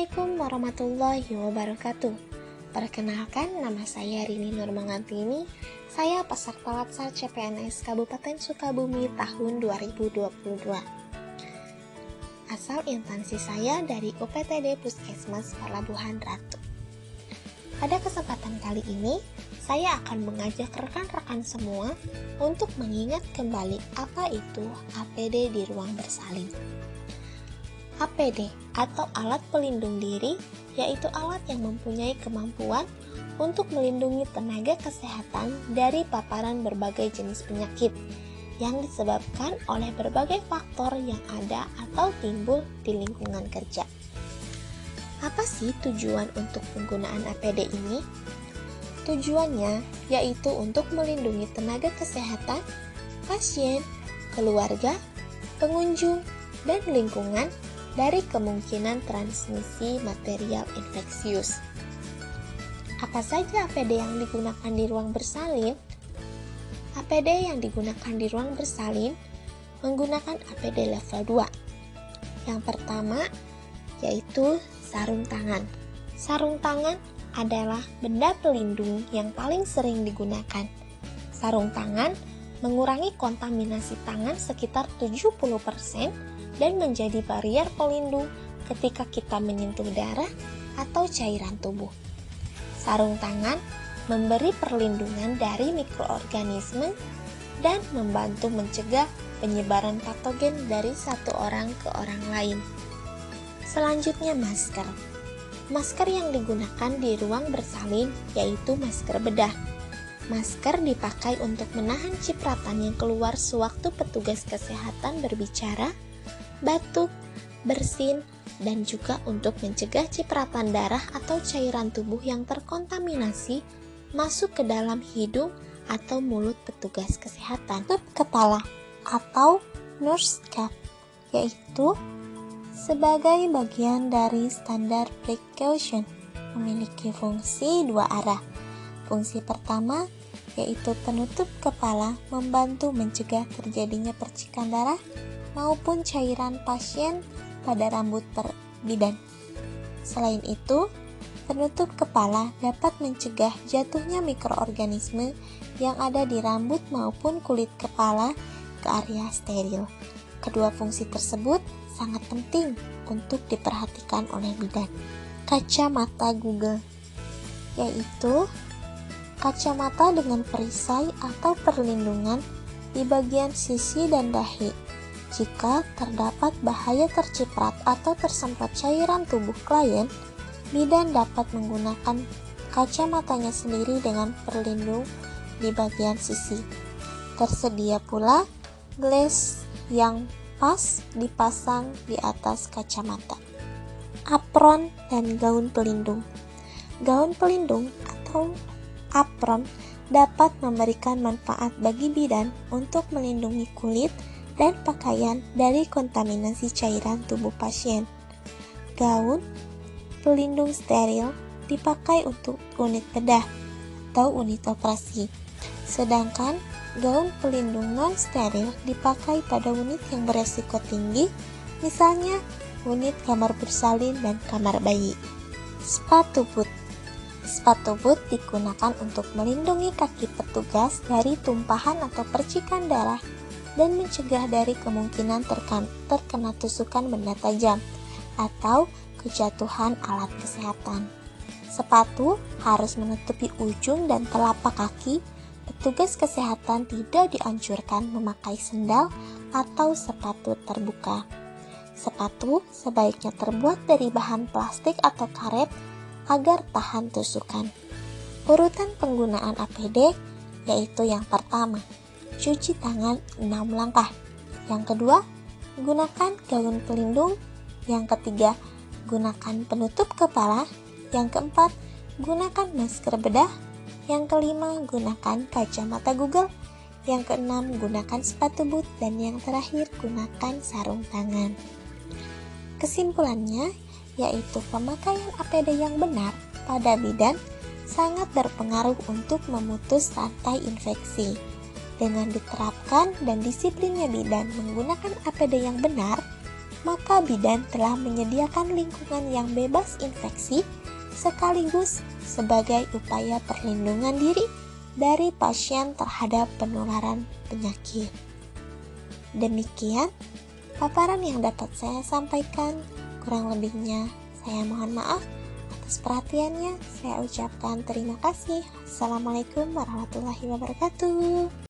Assalamualaikum warahmatullahi wabarakatuh. Perkenalkan, nama saya Rini Nurmangantini. Saya peserta Latsar CPNS Kabupaten Sukabumi tahun 2022. Asal instansi saya dari UPTD Puskesmas Pelabuhan Ratu. Pada kesempatan kali ini, saya akan mengajak rekan-rekan semua untuk mengingat kembali apa itu APD di ruang bersalin. APD atau alat pelindung diri yaitu alat yang mempunyai kemampuan untuk melindungi tenaga kesehatan dari paparan berbagai jenis penyakit yang disebabkan oleh berbagai faktor yang ada atau timbul di lingkungan kerja. Apa sih tujuan untuk penggunaan APD ini? Tujuannya yaitu untuk melindungi tenaga kesehatan, pasien, keluarga, pengunjung, dan lingkungan dari kemungkinan transmisi material infeksius. Apa saja APD yang digunakan di ruang bersalin? APD yang digunakan di ruang bersalin menggunakan APD level 2. Yang pertama yaitu sarung tangan. Sarung tangan adalah benda pelindung yang paling sering digunakan. Sarung tangan mengurangi kontaminasi tangan sekitar 70% dan menjadi barrier pelindung ketika kita menyentuh darah atau cairan tubuh. Sarung tangan memberi perlindungan dari mikroorganisme dan membantu mencegah penyebaran patogen dari satu orang ke orang lain. Selanjutnya masker. Masker yang digunakan di ruang bersalin yaitu masker bedah. Masker dipakai untuk menahan cipratan yang keluar sewaktu petugas kesehatan berbicara, batuk, bersin, dan juga untuk mencegah cipratan darah atau cairan tubuh yang terkontaminasi masuk ke dalam hidung atau mulut petugas kesehatan. Tutup kepala atau nurse cap yaitu sebagai bagian dari standar precaution memiliki fungsi dua arah. Fungsi pertama yaitu penutup kepala membantu mencegah terjadinya percikan darah maupun cairan pasien pada rambut bidan. Selain itu, penutup kepala dapat mencegah jatuhnya mikroorganisme yang ada di rambut maupun kulit kepala ke area steril. Kedua fungsi tersebut sangat penting untuk diperhatikan oleh bidan. Kacamata Google yaitu kacamata dengan perisai atau perlindungan di bagian sisi dan dahi. Jika terdapat bahaya terciprat atau tersemprot cairan tubuh klien, bidan dapat menggunakan kacamatanya sendiri dengan perlindung di bagian sisi. Tersedia pula glass yang pas dipasang di atas kacamata. Apron dan gaun pelindung. Gaun pelindung atau apron dapat memberikan manfaat bagi bidan untuk melindungi kulit dan pakaian dari kontaminasi cairan tubuh pasien. Gaun pelindung steril dipakai untuk unit bedah atau unit operasi, sedangkan gaun pelindung non-steril dipakai pada unit yang beresiko tinggi, misalnya unit kamar bersalin dan kamar bayi. Sepatu boot. Sepatu boot digunakan untuk melindungi kaki petugas dari tumpahan atau percikan darah dan mencegah dari kemungkinan terkena tusukan benda tajam atau kejatuhan alat kesehatan. Sepatu harus menutupi ujung dan telapak kaki. Petugas kesehatan tidak dianjurkan memakai sendal atau sepatu terbuka. Sepatu sebaiknya terbuat dari bahan plastik atau karet agar tahan tusukan. Urutan penggunaan APD yaitu yang pertama, cuci tangan 6 langkah. Yang kedua, gunakan gaun pelindung. Yang ketiga, gunakan penutup kepala. Yang keempat, gunakan masker bedah. Yang kelima, gunakan kacamata Google. Yang keenam, gunakan sepatu boot. Dan yang terakhir, gunakan sarung tangan. Kesimpulannya, yaitu pemakaian APD yang benar pada bidan sangat berpengaruh untuk memutus rantai infeksi. Dengan diterapkan dan disiplinnya bidan menggunakan APD yang benar, maka bidan telah menyediakan lingkungan yang bebas infeksi sekaligus sebagai upaya perlindungan diri dari pasien terhadap penularan penyakit. Demikian paparan yang dapat saya sampaikan, kurang lebihnya saya mohon maaf. Atas perhatiannya, saya ucapkan terima kasih. Assalamualaikum warahmatullahi wabarakatuh.